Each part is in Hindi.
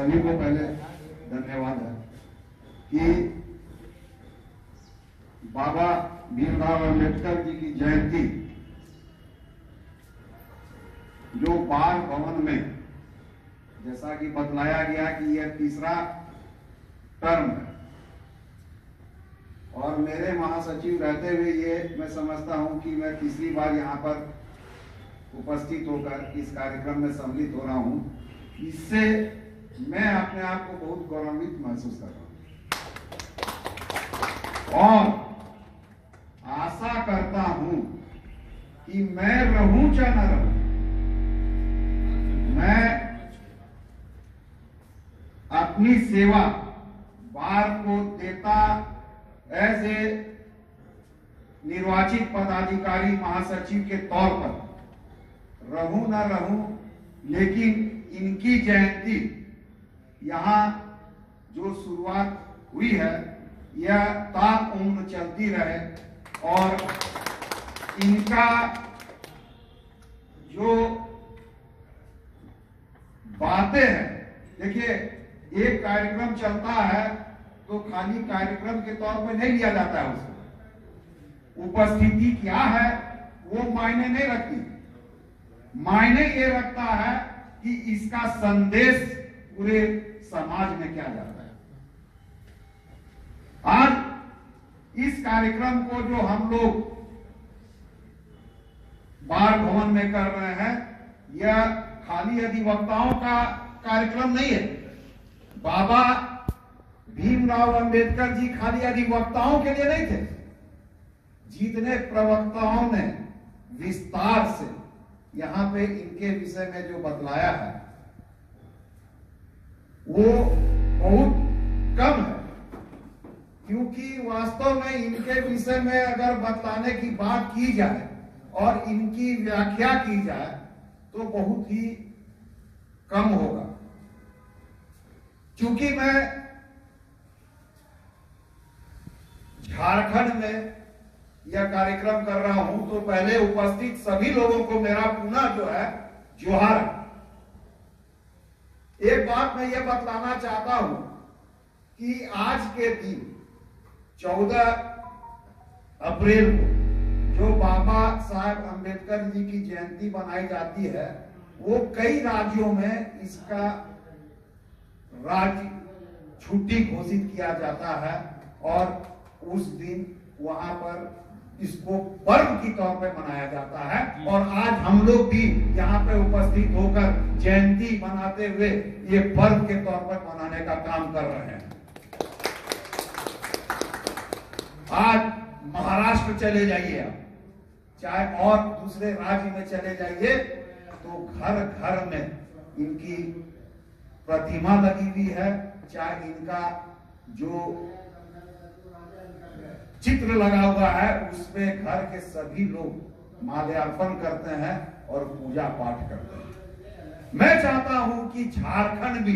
सभी को पहले धन्यवाद है कि बाबा भीमराव अंबेडकर जी की जयंती जो बाल भवन में, जैसा कि बतलाया गया कि यह तीसरा टर्म है और मेरे महासचिव रहते हुए ये मैं समझता हूं कि मैं तीसरी बार यहाँ पर उपस्थित होकर इस कार्यक्रम में सम्मिलित हो रहा हूं। इससे मैं अपने आप को बहुत गौरवान्वित महसूस कर रहा हूं और आशा करता हूं कि मैं रहूं चाहे न रहूं, मैं अपनी सेवा बार को देता एज ए निर्वाचित पदाधिकारी महासचिव के तौर पर रहूं ना रहूं, लेकिन इनकी जयंती यहाँ जो शुरुआत हुई है यह ताउम्र चलती रहे और इनका जो बातें हैं, देखिए एक कार्यक्रम चलता है तो खाली कार्यक्रम के तौर पर नहीं लिया जाता है, उसको उपस्थिति क्या है वो मायने नहीं रखती, मायने ये रखता है कि इसका संदेश पूरे समाज में क्या जाता है। आज इस कार्यक्रम को जो हम लोग बार भवन में कर रहे हैं यह खाली अधिवक्ताओं का कार्यक्रम नहीं है। बाबा भीमराव अंबेडकर जी खाली अधिवक्ताओं के लिए नहीं थे, जितने प्रवक्ताओं ने विस्तार से यहां पे इनके विषय में जो बतलाया है वो बहुत कम है, क्योंकि वास्तव में इनके विषय में अगर बतलाने की बात की जाए और इनकी व्याख्या की जाए तो बहुत ही कम होगा। क्योंकि मैं झारखंड में यह कार्यक्रम कर रहा हूं तो पहले उपस्थित सभी लोगों को मेरा पुनः जो है जोहार। एक बात मैं यह बतलाना चाहता हूं कि आज के दिन 14 अप्रैल को जो बाबा साहब अंबेडकर जी की जयंती मनाई जाती है वो कई राज्यों में इसका राज्य छुट्टी घोषित किया जाता है और उस दिन वहां पर इसको पर्व की तौर पे मनाया जाता है और आज हम लोग भी यहाँ पे उपस्थित होकर जयंती मनाते हुए ये पर्व के तौर पर मनाने का काम कर रहे हैं। आज महाराष्ट्र चले जाइए आप, चाहे और दूसरे राज्य में चले जाइए तो घर घर में इनकी प्रतिमा लगी हुई है, चाहे इनका जो चित्र लगा हुआ है उसमें घर के सभी लोग माल्यार्पण करते हैं और पूजा पाठ करते हैं। मैं चाहता हूं कि झारखंड भी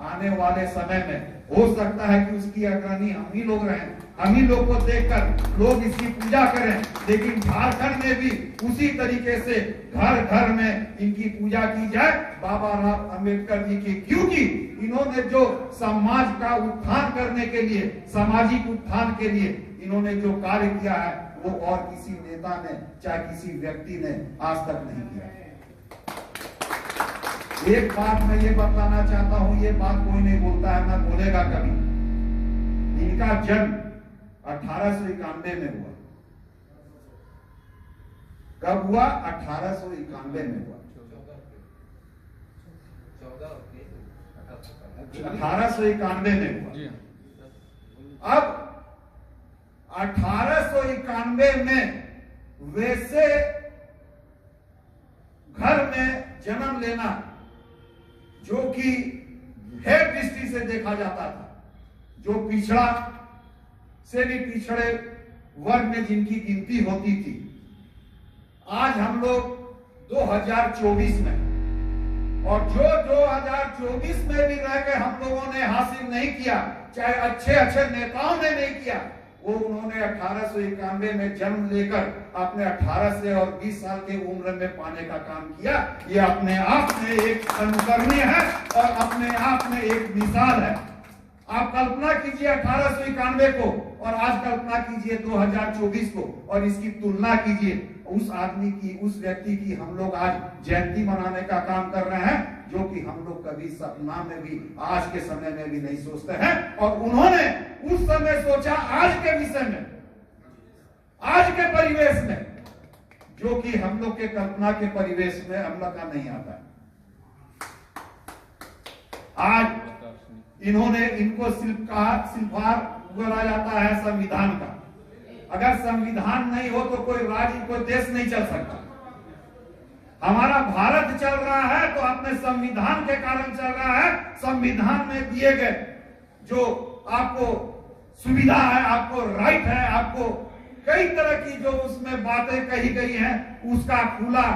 आने वाले समय में हो सकता है कि उसकी अग्रणी हम ही लोग रहें, हम ही लोग को देखकर लोग इसकी पूजा करें, लेकिन झारखंड में भी उसी तरीके से घर घर में इनकी पूजा की जाए बाबा राव अंबेडकर जी की, क्योंकि इन्होंने जो समाज का उत्थान करने के लिए, सामाजिक उत्थान के लिए इन्होंने जो कार्य किया है वो और किसी नेता ने चाहे किसी व्यक्ति ने आज तक नहीं किया। एक बात मैं ये बताना चाहता हूं, ये बात कोई नहीं बोलता है ना बोलेगा कभी। इनका जन्म 1891 में हुआ। कब हुआ? 1891 में हुआ। 1891 में हुआ। अब 1891 में वैसे घर में जन्म लेना जो कि हेड दृष्टि से देखा जाता था, जो पिछड़ा से भी पिछड़े वर्ग में जिनकी गिनती होती थी, आज हम लोग 2024 में, और जो 2024 में भी रह के हम लोगों ने हासिल नहीं किया, चाहे अच्छे अच्छे नेताओं ने नहीं किया, वो उन्होंने 1891 में जन्म लेकर अपने 18 से और 20 साल के उम्र में पाने का काम किया। ये अपने आप में एक अनुकरणीय है और अपने आप में एक मिसाल है। आप कल्पना कीजिए 1891 को और आज कल्पना कीजिए 2024 को और इसकी तुलना कीजिए उस आदमी की, उस व्यक्ति की हम लोग आज जयंती मनाने का काम कर रहे हैं, जो कि हम लोग कभी सपना में भी आज के समय में भी नहीं सोचते हैं। और उन्होंने उस समय सोचा आज के विषय में, आज के परिवेश में, जो कि हम लोग के कल्पना के परिवेश में हम लोग का नहीं आता है। आज इनको शिल्पकार बोला जाता है संविधान का। अगर संविधान नहीं हो तो कोई राज्य, कोई देश नहीं चल सकता। हमारा भारत चल रहा है तो अपने संविधान के कारण चल रहा है। संविधान में दिए गए जो आपको सुविधा है, आपको राइट है, आपको कई तरह की जो उसमें बातें कही गई हैं, उसका खुला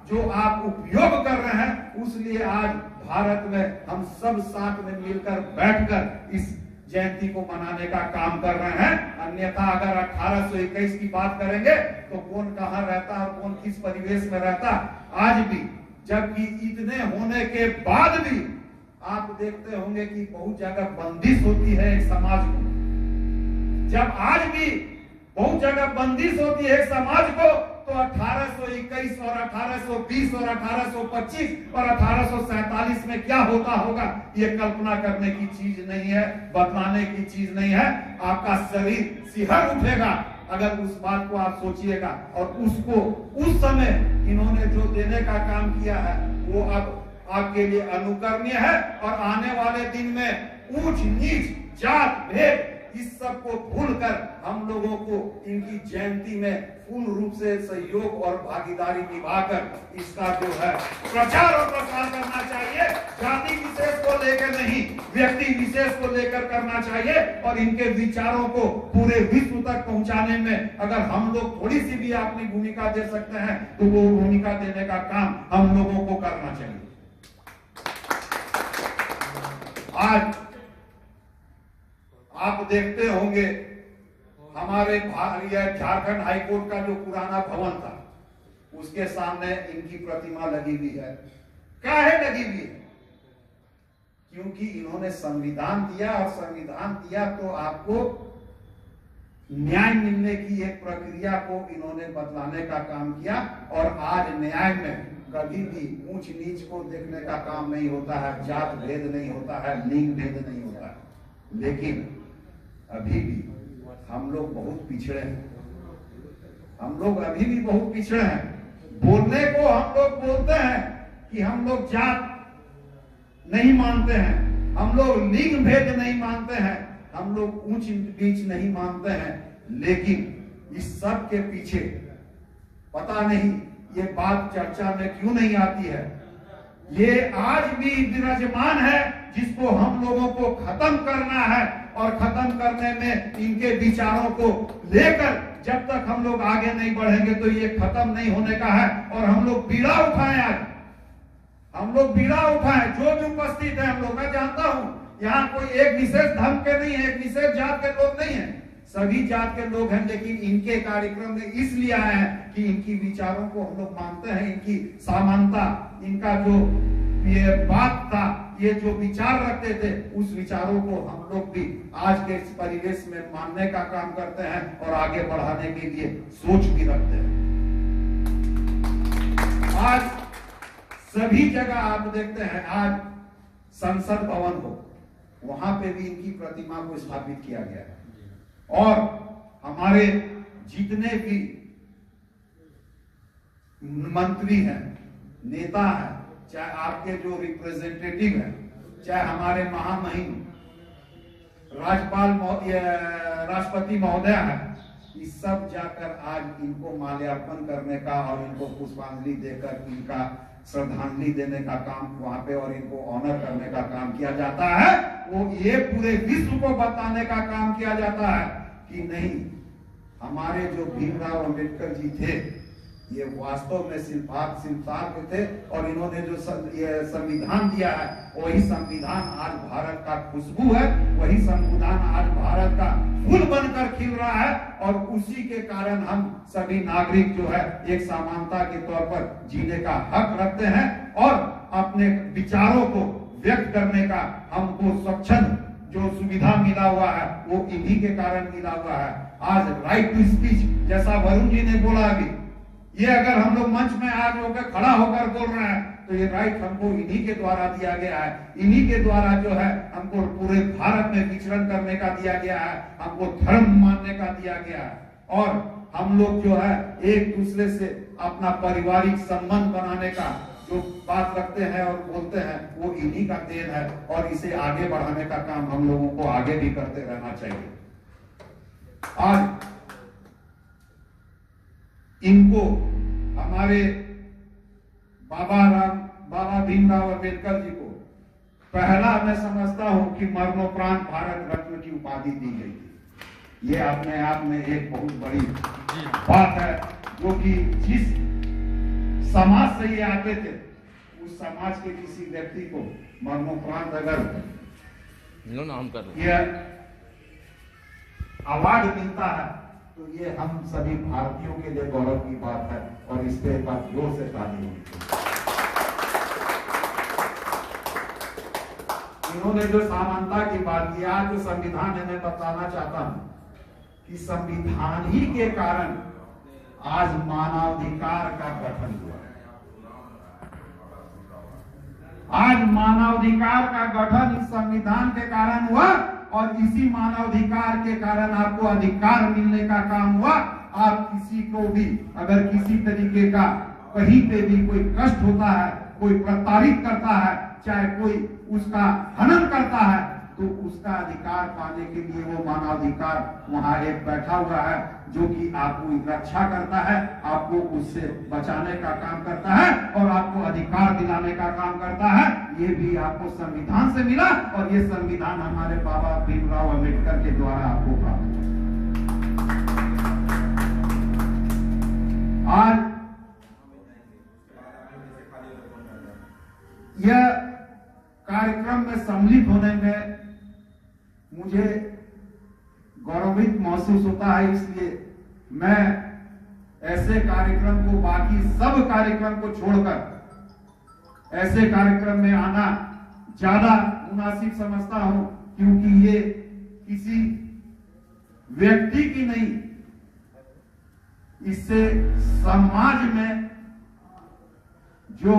जो आप उपयोग कर रहे हैं, उसलिए आज भारत में हम सब साथ में मिलकर बैठकर इस जयंती को मनाने का काम कर रहे हैं। अन्यथा अगर 1821 की बात करेंगे तो कौन कहां रहता और कौन किस परिवेश में रहता आज भी। जबकि इतने होने के बाद भी आप देखते होंगे कि बहुत जगह बंदिश होती है एक समाज को। जब आज भी बहुत जगह बंदिश होती है समाज को, तो 1821 और 1820 और 1825 और 1847 में क्या होता होगा, ये कल्पना करने की चीज नहीं है, बतलाने की चीज नहीं है। आपका शरीर सिहर उठेगा अगर उस बात को आप सोचिएगा। और उसको उस समय इन्होंने जो देने का काम किया है वो अब आपके लिए अनुकरणीय है। और आने वाले दिन में ऊंच नीच, जात भेद, इस सब को भूलकर हम लोगों को इनकी जयंती में पूर्ण रूप से सहयोग और भागीदारी निभाकर इसका जो है प्रचार और प्रसार करना चाहिए। जाति विशेष को लेकर नहीं, व्यक्ति विशेष को लेकर करना चाहिए। और इनके विचारों को पूरे विश्व तक पहुंचाने में अगर हम लोग थोड़ी सी भी अपनी भूमिका दे सकते हैं तो वो भूमिका देने का काम हम लोगों को करना चाहिए। आज आप देखते होंगे हमारे झारखंड हाईकोर्ट का जो पुराना भवन था, उसके सामने इनकी प्रतिमा लगी हुई है। काहे लगी हुई है? क्योंकि इन्होंने संविधान दिया, और संविधान दिया तो आपको न्याय मिलने की एक प्रक्रिया को इन्होंने बतलाने का काम किया। और आज न्याय में कभी भी ऊंच नीच को देखने का काम नहीं होता है, जात भेद नहीं होता है, लिंग भेद नहीं होता है। लेकिन अभी भी हम लोग बहुत पिछड़े हैं, हम लोग अभी भी बहुत पिछड़े हैं। बोलने को हम लोग बोलते हैं कि हम लोग जात नहीं मानते हैं, हम लोग लिंग भेद नहीं मानते हैं, हम लोग ऊंच नीच नहीं मानते हैं। लेकिन इस सब के पीछे पता नहीं ये बात चर्चा में क्यों नहीं आती है। ये आज भी विराजमान है, जिसको हम लोगों को खत्म करना है। और खत्म करने में इनके विचारों को लेकर जब तक हम लोग आगे नहीं बढ़ेंगे तो ये खत्म नहीं होने का है। और हम लोग बीड़ा उठाएं, आज हम लोग बीड़ा उठाएं, जो भी उपस्थित है हम लोग। मैं जानता हूं यहाँ कोई एक विशेष धर्म के नहीं है, एक विशेष जात के लोग नहीं है, सभी जात के लोग हैं। लेकिन इनके कार्यक्रम में इसलिए आए हैं कि इनकी विचारों को हम लोग मानते हैं, इनकी समानता, इनका जो ये बात था, ये जो विचार रखते थे, उस विचारों को हम लोग भी आज के इस परिवेश में मानने का काम करते हैं और आगे बढ़ाने के लिए सोच भी रखते हैं। आज सभी जगह आप देखते हैं, आज संसद भवन हो, वहां पे भी इनकी प्रतिमा को स्थापित किया गया है। और हमारे जितने भी मंत्री हैं, नेता हैं, चाहे आपके जो रिप्रेजेंटेटिव हैं, चाहे हमारे महामहिम राष्ट्रपति महोदय हैं, इस सब जाकर आज इनको माल्यार्पण करने का और इनको पुष्पांजलि देकर इनका श्रद्धांजलि देने का काम वहां पे और इनको ऑनर करने का काम किया जाता है। वो ये पूरे विश्व को बताने का काम किया जाता है कि नहीं, हमारे जो भीमराव अंबेडकर जी थे ये वास्तव में शिल्पकार थे और इन्होंने जो ये संविधान दिया है वही संविधान आज भारत का खुशबू है, वही संविधान आज भारत का फूल बनकर खिल रहा है और उसी के कारण हम सभी नागरिक जो है एक समानता के तौर पर जीने का हक रखते हैं और अपने विचारों को व्यक्त करने का हमको स्वच्छंद जो सुविधा मिला हुआ है वो इन्हीं के कारण मिला हुआ है। आज राइट टू स्पीच जैसा वरुण जी ने बोला अभी, ये अगर हम लोग मंच में आज होकर खड़ा होकर बोल रहे हैं तो ये राइट हमको इन्हीं के द्वारा दिया गया है, इन्हीं के द्वारा जो है हमको पूरे भारत में विचरण करने का दिया गया है, हमको धर्म मानने का दिया गया है और हम लोग जो है एक दूसरे से अपना पारिवारिक संबंध बनाने का जो बात रखते हैं और बोलते हैं वो इन्हीं का देन है और इसे आगे बढ़ाने का काम हम लोगों को आगे भी करते रहना चाहिए। आज इनको हमारे बाबा भीमराव अम्बेडकर जी को पहला मैं समझता हूं कि मरणोपरांत भारत रत्न की उपाधि दी गई थी। ये अपने आप में एक बहुत बड़ी बात है जो कि जिस समाज से ये आते थे उस समाज के किसी व्यक्ति को मरणोपरांत अगर ये अवार्ड मिलता है तो ये हम सभी भारतीयों के लिए गौरव की बात है और इस पे एक बार जोर से ताली होनी चाहिए। इन्होंने जो समानता की बात की, आज जो संविधान है मैं बताना चाहता हूं कि संविधान ही के कारण आज मानवाधिकार का गठन हुआ। आज मानवाधिकार का गठन इस संविधान के कारण हुआ और इसी मानवाधिकार के कारण आपको अधिकार मिलने का काम हुआ। आप किसी को भी अगर किसी तरीके का कहीं पे भी कोई कष्ट होता है, कोई प्रताड़ित करता है, चाहे कोई उसका हनन करता है तो उसका अधिकार पाने के लिए वो मानवाधिकार वहां एक बैठा हुआ है जो कि आपको रक्षा करता है, आपको उससे बचाने का काम करता है और आपको अधिकार दिलाने का काम करता है। ये भी आपको संविधान से मिला और ये संविधान हमारे बाबा भीमराव अम्बेडकर के द्वारा आपको प्राप्त हुआ। आज यह कार्यक्रम में सम्मिलित होने में मुझे गौरवित महसूस होता है, इसलिए मैं ऐसे कार्यक्रम को बाकी सब कार्यक्रम को छोड़कर ऐसे कार्यक्रम में आना ज्यादा मुनासिब समझता हूं क्योंकि ये किसी व्यक्ति की नहीं, इससे समाज में जो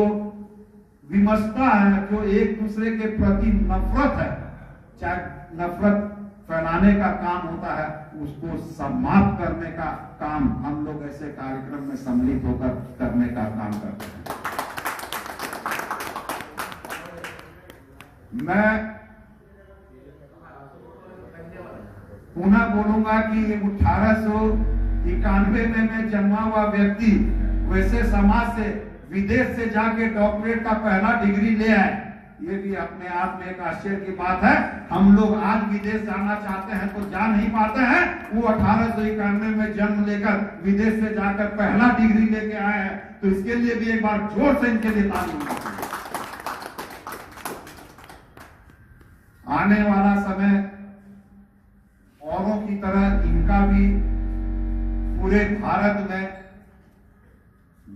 विमर्शता है, जो एक दूसरे के प्रति नफरत है, चाहे नफरत फैलाने का काम होता है, उसको समाप्त करने का काम हम लोग ऐसे कार्यक्रम में सम्मिलित होकर करने का काम करते हैं। मैं पुनः बोलूंगा कि 1891 में मैं जन्मा हुआ व्यक्ति वैसे समाज से विदेश से जाके डॉक्टरेट का पहला डिग्री ले आए, ये भी अपने आप में एक आश्चर्य की बात है। हम लोग आज विदेश जाना चाहते हैं तो जा नहीं पाते हैं, वो 1891 में जन्म लेकर विदेश से जाकर पहला डिग्री लेके आए हैं, तो इसके लिए भी एक बार जोर से इनके लिए ताली होनी चाहिए। आने वाला समय औरों की तरह इनका भी पूरे भारत में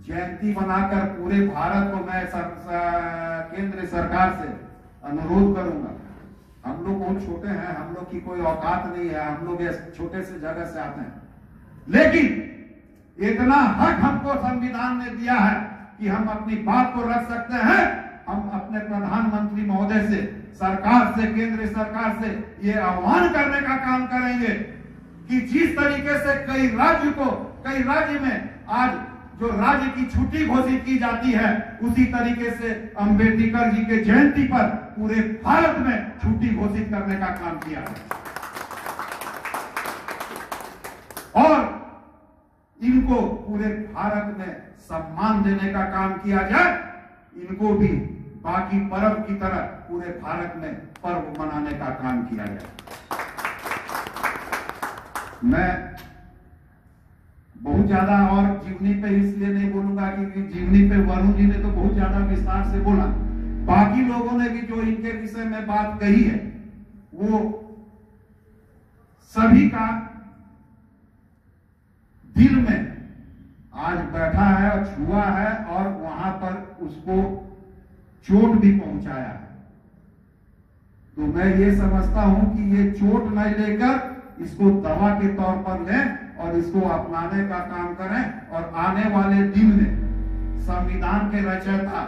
जयंती बनाकर पूरे भारत को मैं केंद्र सरकार से अनुरोध करूंगा। हम लोग बहुत छोटे हैं, हम लोग की कोई औकात नहीं है, हम लोग छोटे से जगह से आते हैं, लेकिन इतना हक हमको संविधान ने दिया है कि हम अपनी बात को रख सकते हैं। हम अपने प्रधानमंत्री महोदय से, सरकार से, केंद्र सरकार से ये आह्वान करने का काम करेंगे कि जिस तरीके से कई राज्य में आज जो राज्य की छुट्टी घोषित की जाती है, उसी तरीके से अंबेडकर जी के जयंती पर पूरे भारत में छुट्टी घोषित करने का काम किया है और इनको पूरे भारत में सम्मान देने का काम किया जाए। इनको भी बाकी पर्व की तरह पूरे भारत में पर्व मनाने का काम किया जाए। मैं बहुत ज्यादा और जीवनी पे इसलिए नहीं बोलूंगा क्योंकि जीवनी पे वरुण जी ने तो बहुत ज्यादा विस्तार से बोला। बाकी लोगों ने भी जो इनके विषय में बात कही है वो सभी का दिल में आज बैठा है और छुआ है और वहां पर उसको चोट भी पहुंचाया है। तो मैं ये समझता हूं कि ये चोट नहीं लेकर इसको दवा के तौर पर लें और इसको अपनाने का काम करें और आने वाले दिन में संविधान के रचयिता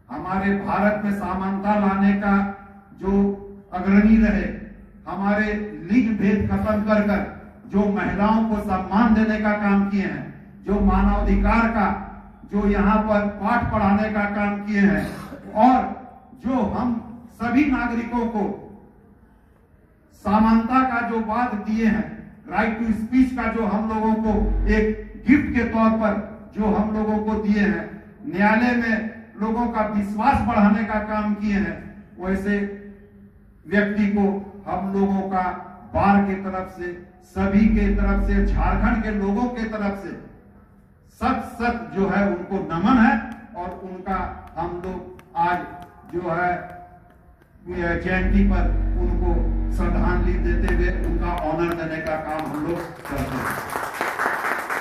हमारे भारत में समानता लाने का जो अग्रणी रहे, हमारे लिंग भेद खत्म कर कर जो महिलाओं को सम्मान देने का काम किए हैं, जो मानवाधिकार का जो यहाँ पर पाठ पढ़ाने का काम किए हैं और जो हम सभी नागरिकों को समानता का जो बात दिए हैं, राइट टू स्पीच का जो हम लोगों को एक गिफ्ट के तौर पर जो हम लोगों को दिए हैं, न्यायालय में लोगों का विश्वास बढ़ाने का काम किए हैं, वैसे व्यक्ति को हम लोगों का बार के तरफ से, सभी के तरफ से, झारखंड के लोगों के तरफ से सत सत जो है उनको नमन है और उनका हम लोग आज जो है जयंती पर उनको श्रद्धांजलि देते हुए उनका ऑनर देने का काम हम लोग करते हैं।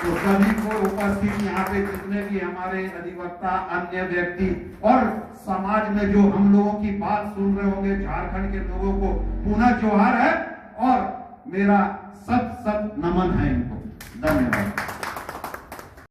तो सभी को उपस्थित यहाँ पे जितने भी हमारे अधिवक्ता, अन्य व्यक्ति और समाज में जो हम लोगों की बात सुन रहे होंगे, झारखंड के लोगों को पुनः जोहार है और मेरा सत सत नमन है इनको। धन्यवाद।